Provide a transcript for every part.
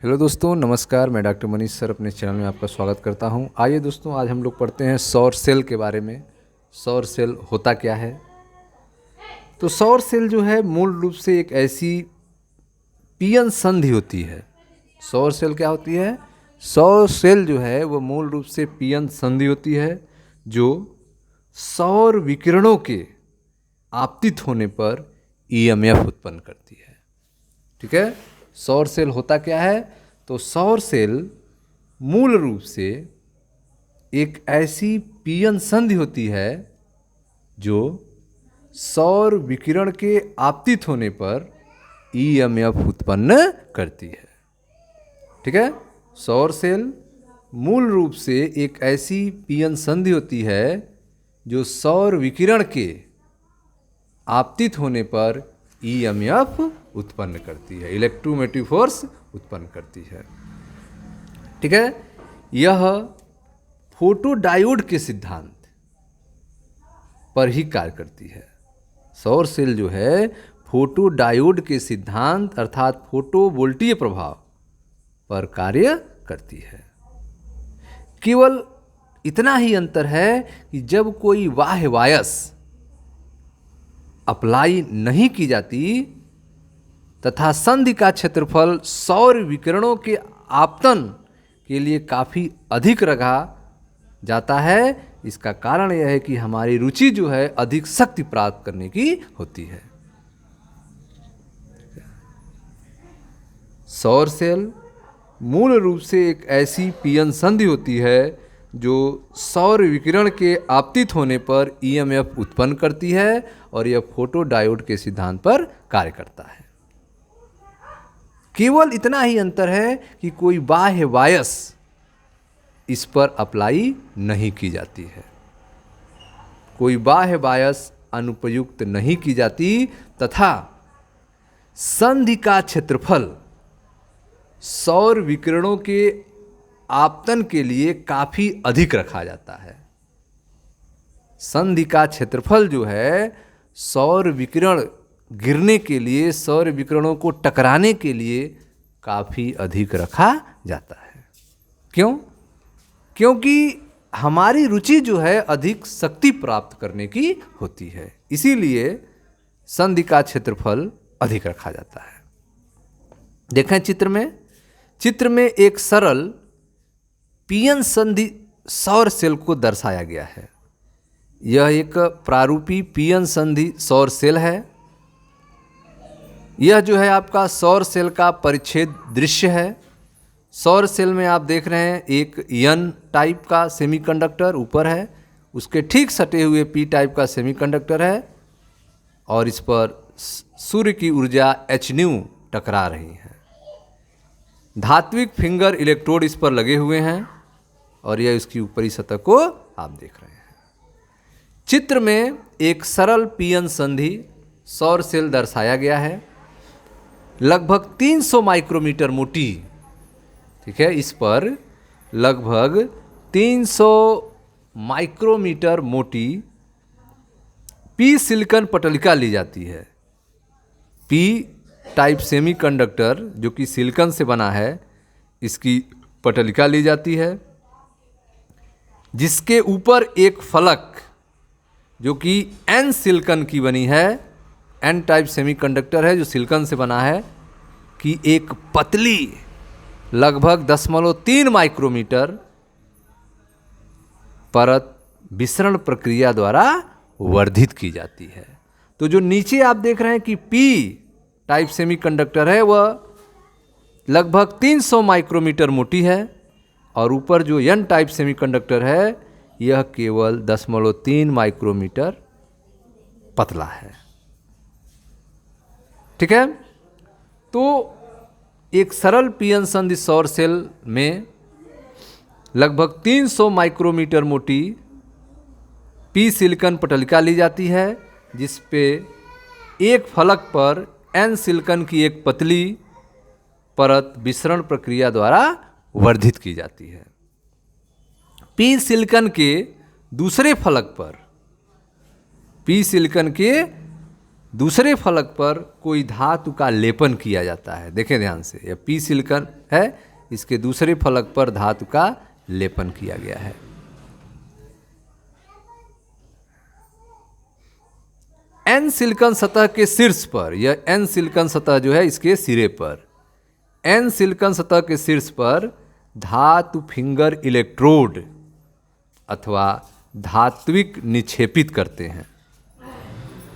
Hello दोस्तों, नमस्कार। मैं डॉक्टर मनीष सर अपने चैनल में आपका स्वागत करता हूं। आइए दोस्तों, आज हम लोग पढ़ते हैं सौर सेल के बारे में। सौर सेल होता क्या है? तो सौर सेल जो है मूल रूप से एक ऐसी पीएन संधि होती है। सौर सेल क्या होती है? सौर सेल जो है वो मूल रूप से पीएन संधि होती है जो सौर विकिरणों के आपतित होने पर ईएमएफ उत्पन्न करती है। ठीक है। सौर सेल होता क्या है? तो सौर सेल मूल रूप से एक ऐसी पीएन संधि होती है जो सौर विकिरण के आपतित होने पर ईएमएफ उत्पन्न करती है। ठीक है। सौर सेल मूल रूप से एक ऐसी पीएन संधि होती है जो सौर विकिरण के आपतित होने पर ईएमएफ उत्पन्न करती है, इलेक्ट्रोमोटिव फोर्स उत्पन्न करती है। ठीक है। यह फोटोडायोड के सिद्धांत पर ही कार्य करती है। सौर सेल जो है फोटोडायोड के सिद्धांत अर्थात फोटोवोल्टीय प्रभाव पर कार्य करती है। केवल इतना ही अंतर है कि जब कोई बाह्य वायस अप्लाई नहीं की जाती तथा संधि का क्षेत्रफल सौर विकिरणों के आपतन के लिए काफ़ी अधिक रखा जाता है। इसका कारण यह है कि हमारी रुचि जो है अधिक शक्ति प्राप्त करने की होती है। सौर सेल मूल रूप से एक ऐसी पीएन संधि होती है जो सौर विकिरण के आपतित होने पर ईएमएफ उत्पन्न करती है और यह फोटोडायोड के सिद्धांत पर कार्य करता है। केवल इतना ही अंतर है कि कोई बाह्य वायस इस पर अप्लाई नहीं की जाती है। कोई बाह्य वायस अनुपयुक्त नहीं की जाती तथा संधि का क्षेत्रफल सौर विकिरणों के आपतन के लिए काफी अधिक रखा जाता है। संधि का क्षेत्रफल जो है सौर विकिरण गिरने के लिए, सौर विकिरणों को टकराने के लिए काफी अधिक रखा जाता है। क्यों? क्योंकि हमारी रुचि जो है अधिक शक्ति प्राप्त करने की होती है, इसीलिए संधि का क्षेत्रफल अधिक रखा जाता है। देखें चित्र में एक सरल पीएन संधि सौर सेल को दर्शाया गया है। यह एक प्रारूपी पीएन संधि सौर सेल है। यह जो है आपका सौर सेल का परिच्छेद दृश्य है। सौर सेल में आप देख रहे हैं एक एन टाइप का सेमीकंडक्टर ऊपर है, उसके ठीक सटे हुए पी टाइप का सेमीकंडक्टर है और इस पर सूर्य की ऊर्जा एच न्यू टकरा रही है। धात्विक फिंगर इलेक्ट्रोड इस पर लगे हुए हैं और यह इसकी ऊपरी सतह को आप देख रहे हैं। चित्र में एक सरल पीएन संधि सौर सेल दर्शाया गया है, लगभग 300 माइक्रोमीटर मोटी। ठीक है। इस पर लगभग 300 माइक्रोमीटर मोटी पी सिलिकॉन पटलिका ली जाती है। पी टाइप सेमीकंडक्टर जो कि सिलिकॉन से बना है, इसकी पटलिका ली जाती है, जिसके ऊपर एक फलक जो कि एन सिलिकॉन की बनी है, एन टाइप सेमीकंडक्टर है जो सिलिकॉन से बना है, कि एक पतली लगभग 0.3 माइक्रोमीटर परत विसरण प्रक्रिया द्वारा वर्धित की जाती है। तो जो नीचे आप देख रहे हैं कि पी टाइप सेमीकंडक्टर है वह लगभग 300 माइक्रोमीटर मोटी है और ऊपर जो एन टाइप सेमीकंडक्टर है यह केवल 0.3 माइक्रोमीटर पतला है। ठीक है। तो एक सरल पीएन संधि सौर सेल में लगभग 300 माइक्रोमीटर मोटी पी सिलिकॉन पटलिका ली जाती है, जिस पे एक फलक पर एन सिलिकॉन की एक पतली परत विसरण प्रक्रिया द्वारा वर्धित की जाती है। पी सिलिकॉन के दूसरे फलक पर, पी सिलिकॉन के दूसरे फलक पर कोई धातु का लेपन किया जाता है। देखें ध्यान से, यह पी सिलिकॉन है, इसके दूसरे फलक पर धातु का लेपन किया गया है। एन सिलिकॉन सतह के शीर्ष पर, यह एन सिलिकॉन सतह जो है इसके सिरे पर, एन सिलिकॉन सतह के शीर्ष पर धातु फिंगर इलेक्ट्रोड अथवा धात्विक निक्षेपित करते हैं,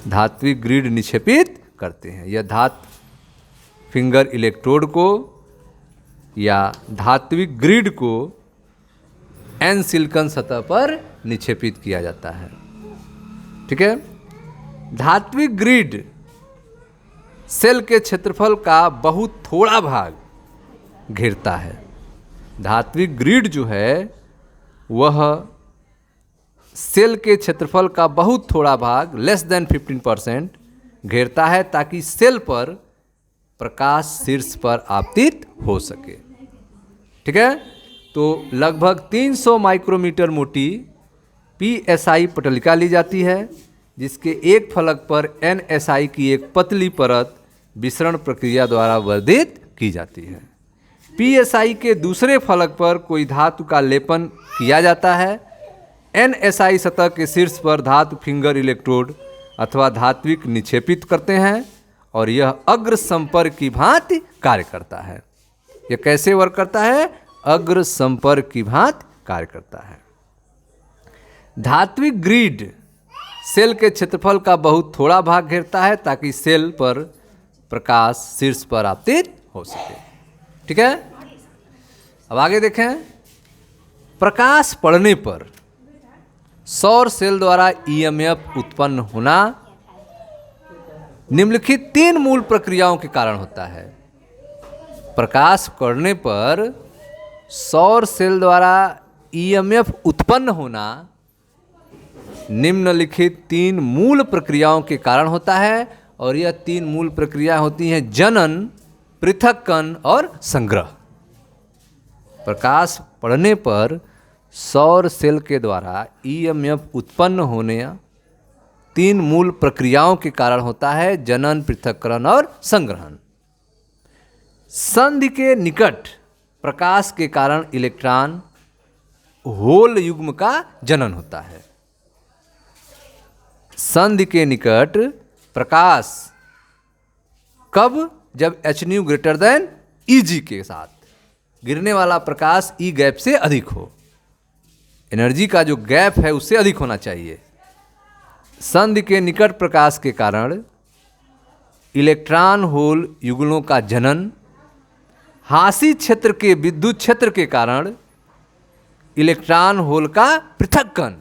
धात्विक ग्रिड निक्षेपित करते हैं। यह धातु फिंगर इलेक्ट्रोड को या धात्विक ग्रिड को एन सिलिकॉन सतह पर निक्षेपित किया जाता है। ठीक है। धात्विक ग्रिड सेल के क्षेत्रफल का बहुत थोड़ा भाग घेरता है। धात्विक ग्रिड जो है वह सेल के क्षेत्रफल का बहुत थोड़ा भाग लेस देन 15% घेरता है, ताकि सेल पर प्रकाश शीर्ष पर आपतित हो सके। ठीक है। तो लगभग 300 माइक्रोमीटर मोटी PSI पटलिका ली जाती है, जिसके एक फलक पर NSI की एक पतली परत विसरण प्रक्रिया द्वारा वर्धित की जाती है। PSI के दूसरे फलक पर कोई धातु का लेपन किया जाता है। NSI सतह के शीर्ष पर धातु फिंगर इलेक्ट्रोड अथवा धात्विक निक्षेपित करते हैं और यह अग्र संपर्क की भांति कार्य करता है। यह कैसे वर्क करता है? अग्र संपर्क की भांति कार्य करता है। धात्विक ग्रिड सेल के क्षेत्रफल का बहुत थोड़ा भाग घेरता है, ताकि सेल पर प्रकाश शीर्ष पर आपतित हो सके। ठीक है। अब आगे देखें। प्रकाश पड़ने पर सौर सेल द्वारा EMF उत्पन्न होना निम्नलिखित 3 मूल प्रक्रियाओं के कारण होता है। प्रकाश पड़ने पर सौर सेल द्वारा EMF उत्पन्न होना निम्नलिखित 3 मूल प्रक्रियाओं के कारण होता है, और यह 3 मूल प्रक्रिया होती हैं जनन, पृथक्करण और संग्रह। प्रकाश पड़ने पर सौर सेल के द्वारा EMF उत्पन्न होने 3 मूल प्रक्रियाओं के कारण होता है जनन, पृथक्करण और संग्रहण। संधि के निकट प्रकाश के कारण इलेक्ट्रॉन होल युग्म का जनन होता है। संधि के निकट प्रकाश कब? जब hν ग्रेटर देन Eg के साथ, गिरने वाला प्रकाश E गैप से अधिक हो, एनर्जी का जो गैप है उससे अधिक होना चाहिए। संधि के निकट प्रकाश के कारण इलेक्ट्रॉन होल युगलों का जनन, हासी क्षेत्र के विद्युत क्षेत्र के कारण इलेक्ट्रॉन होल का पृथक्करण,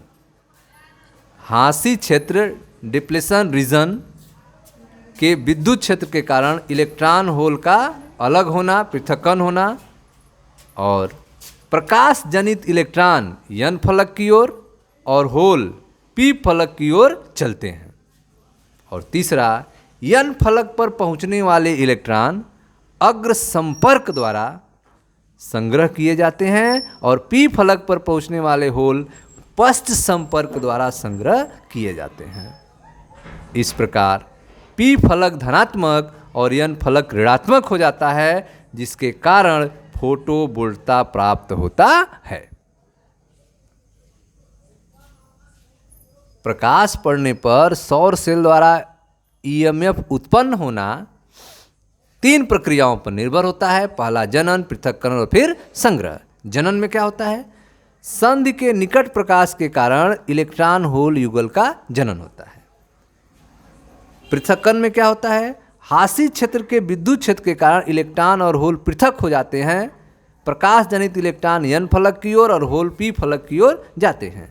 हासी क्षेत्र डिप्लेशन रीजन के विद्युत क्षेत्र के कारण इलेक्ट्रॉन होल का अलग होना, पृथक्करण होना, और प्रकाश जनित इलेक्ट्रॉन N फलक की ओर और होल P फलक की ओर चलते हैं। और तीसरा, N फलक पर पहुंचने वाले इलेक्ट्रॉन अग्र संपर्क द्वारा संग्रह किए जाते हैं और P फलक पर पहुंचने वाले होल पश्च संपर्क द्वारा संग्रह किए जाते हैं। इस प्रकार P फलक धनात्मक और N फलक ऋणात्मक हो जाता है, जिसके कारण फोटोवोल्टता प्राप्त होता है। प्रकाश पड़ने पर सौर सेल द्वारा EMF उत्पन्न होना 3 प्रक्रियाओं पर निर्भर होता है। पहला जनन, पृथक्करण और फिर संग्रह। जनन में क्या होता है? संधि के निकट प्रकाश के कारण इलेक्ट्रॉन होल युगल का जनन होता है। पृथक्करण में क्या होता है? हासी क्षेत्र के विद्युत क्षेत्र के कारण इलेक्ट्रॉन और होल पृथक हो जाते हैं। प्रकाश जनित इलेक्ट्रॉन N फलक की ओर और होल P फलक की ओर जाते हैं।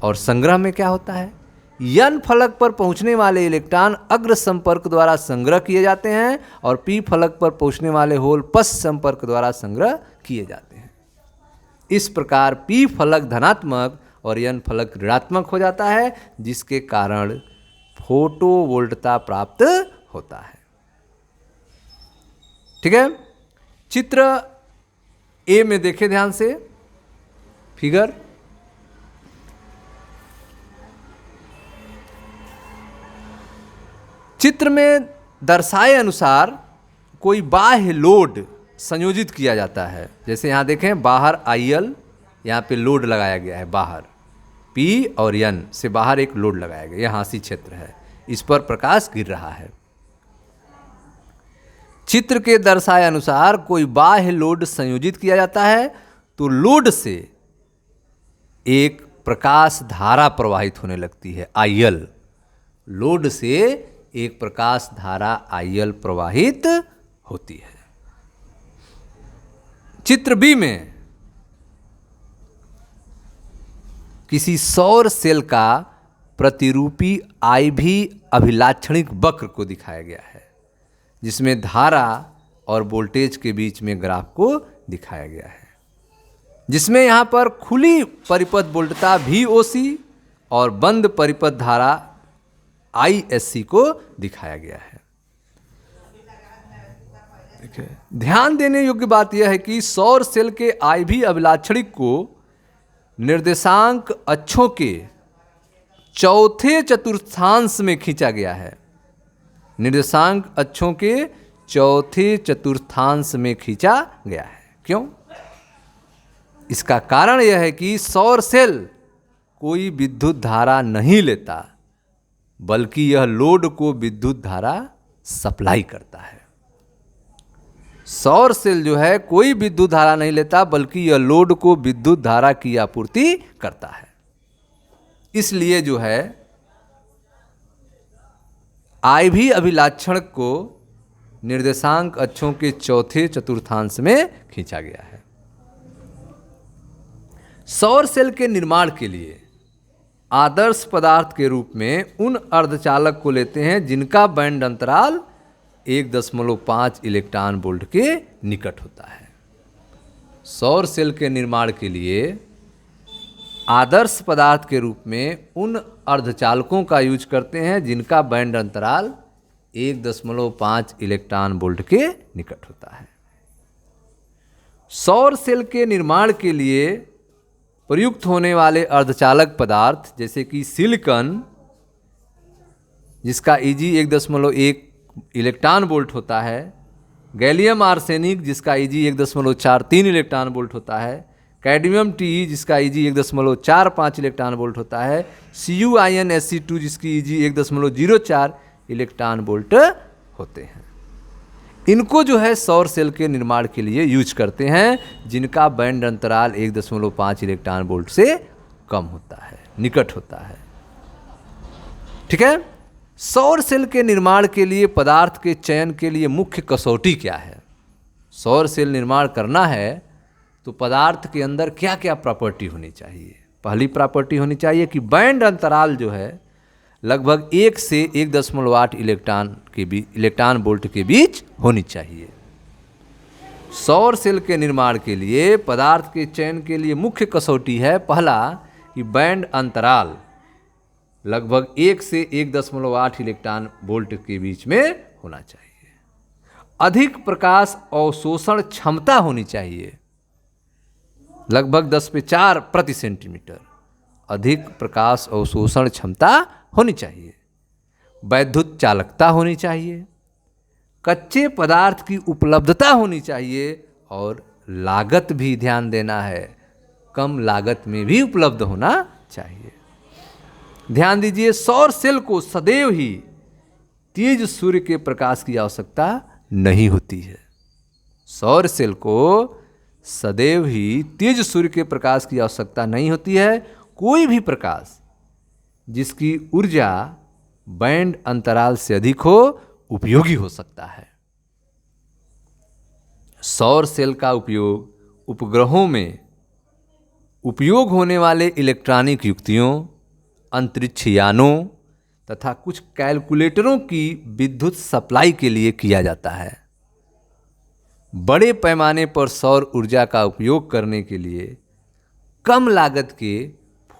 और संग्रह में क्या होता है? N फलक पर पहुंचने वाले इलेक्ट्रॉन अग्र संपर्क द्वारा संग्रह किए जाते हैं और P फलक पर पहुंचने वाले होल पश्च संपर्क द्वारा संग्रह किए जाते हैं। इस प्रकार P फलक धनात्मक और N फलक ऋणात्मक हो जाता है, जिसके कारण फोटोवोल्टता प्राप्त होता है। ठीक है। चित्र ए में देखें ध्यान से, फिगर। चित्र में दर्शाए अनुसार कोई बाह्य लोड संयोजित किया जाता है। जैसे यहाँ देखें, बाहर IL, यहाँ पे लोड लगाया गया है बाहर, P और N से बाहर एक लोड लगाया गया, यह हांसी क्षेत्र है, इस पर प्रकाश गिर रहा है। चित्र के दर्शाए अनुसार कोई बाह्य लोड संयोजित किया जाता है तो लोड से एक प्रकाश धारा प्रवाहित होने लगती है, IL। लोड से एक प्रकाश धारा IL प्रवाहित होती है। चित्र बी में किसी सौर सेल का प्रतिरूपी IV अभिलाक्षणिक वक्र को दिखाया गया है, जिसमें धारा और वोल्टेज के बीच में ग्राफ को दिखाया गया है, जिसमें यहाँ पर खुली परिपथ वोल्टता VOC और बंद परिपथ धारा ISC को दिखाया गया है। ध्यान देने योग्य बात यह है कि सौर सेल के IV अभिलाक्षणिक को निर्देशांक अक्षों के चौथे चतुर्थांश में खींचा गया है। निर्देशांक अक्षों के चौथे चतुर्थांश में खींचा गया है। क्यों? इसका कारण यह है कि सौर सेल कोई विद्युत धारा नहीं लेता, बल्कि यह लोड को विद्युत धारा सप्लाई करता है। सौर सेल जो है कोई विद्युत धारा नहीं लेता, बल्कि यह लोड को विद्युत धारा की आपूर्ति करता है। इसलिए जो है IV अभिलाक्षण को निर्देशांक अक्षों के चौथे चतुर्थांश में खींचा गया है। सौर सेल के निर्माण के लिए आदर्श पदार्थ के रूप में उन अर्धचालक को लेते हैं जिनका बैंड अंतराल 1.5 इलेक्ट्रॉन वोल्ट के निकट होता है। सौर सेल के निर्माण के लिए आदर्श पदार्थ के रूप में उन अर्धचालकों का यूज करते हैं जिनका बैंड अंतराल 1.5 इलेक्ट्रॉन वोल्ट के निकट होता है। सौर सेल के निर्माण के लिए प्रयुक्त होने वाले अर्धचालक पदार्थ जैसे कि सिलिकॉन, जिसका Eg 1.1 इलेक्ट्रॉन वोल्ट होता है, गैलियम आर्सेनिक जिसका Eg 1.43 इलेक्ट्रॉन वोल्ट होता है, कैडमियम Te जिसका Eg 1.45 इलेक्ट्रॉन वोल्ट होता है, CuInSc2 जिसकी Eg 1.04 इलेक्ट्रॉन वोल्ट होते हैं। इनको जो है सौर सेल के निर्माण के लिए यूज करते हैं जिनका बैंड अंतराल 1.5 इलेक्ट्रॉन वोल्ट से कम होता है, निकट होता है। ठीक है। सौर सेल के निर्माण के लिए पदार्थ के चयन के लिए मुख्य कसौटी क्या है? सौर सेल निर्माण करना है तो पदार्थ के अंदर क्या क्या प्रॉपर्टी होनी चाहिए? पहली प्रॉपर्टी होनी चाहिए कि बैंड अंतराल जो है लगभग 1 से 1.8 इलेक्ट्रॉन वोल्ट के बीच होनी चाहिए। सौर सेल के निर्माण के लिए पदार्थ के चयन के लिए मुख्य कसौटी है पहला कि बैंड अंतराल लगभग 1 से 1.8 इलेक्ट्रॉन वोल्ट के बीच में होना चाहिए। अधिक प्रकाश अवशोषण क्षमता होनी चाहिए, लगभग 10⁴ प्रति सेंटीमीटर अधिक प्रकाश अवशोषण क्षमता होनी चाहिए। वैद्युत चालकता होनी चाहिए, कच्चे पदार्थ की उपलब्धता होनी चाहिए और लागत भी ध्यान देना है, कम लागत में भी उपलब्ध होना चाहिए। ध्यान दीजिए, सौर सेल को सदैव ही तेज सूर्य के प्रकाश की आवश्यकता नहीं होती है। सौर सेल को सदैव ही तेज सूर्य के प्रकाश की आवश्यकता नहीं होती है। कोई भी प्रकाश जिसकी ऊर्जा बैंड अंतराल से अधिक हो उपयोगी हो सकता है। सौर सेल का उपयोग उपग्रहों में उपयोग होने वाले इलेक्ट्रॉनिक युक्तियों, अंतरिक्ष यानों तथा कुछ कैलकुलेटरों की विद्युत सप्लाई के लिए किया जाता है। बड़े पैमाने पर सौर ऊर्जा का उपयोग करने के लिए कम लागत के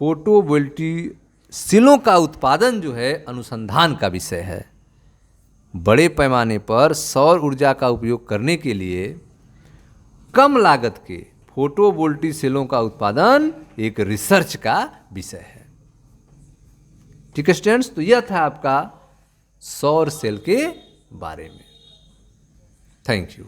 फोटोवोल्टिक सेलों का उत्पादन जो है अनुसंधान का विषय है। बड़े पैमाने पर सौर ऊर्जा का उपयोग करने के लिए कम लागत के फोटोवोल्टिक सेलों का उत्पादन एक रिसर्च का विषय है। ठीक है स्टूडेंट्स, तो यह था आपका सौर सेल के बारे में। Thank you.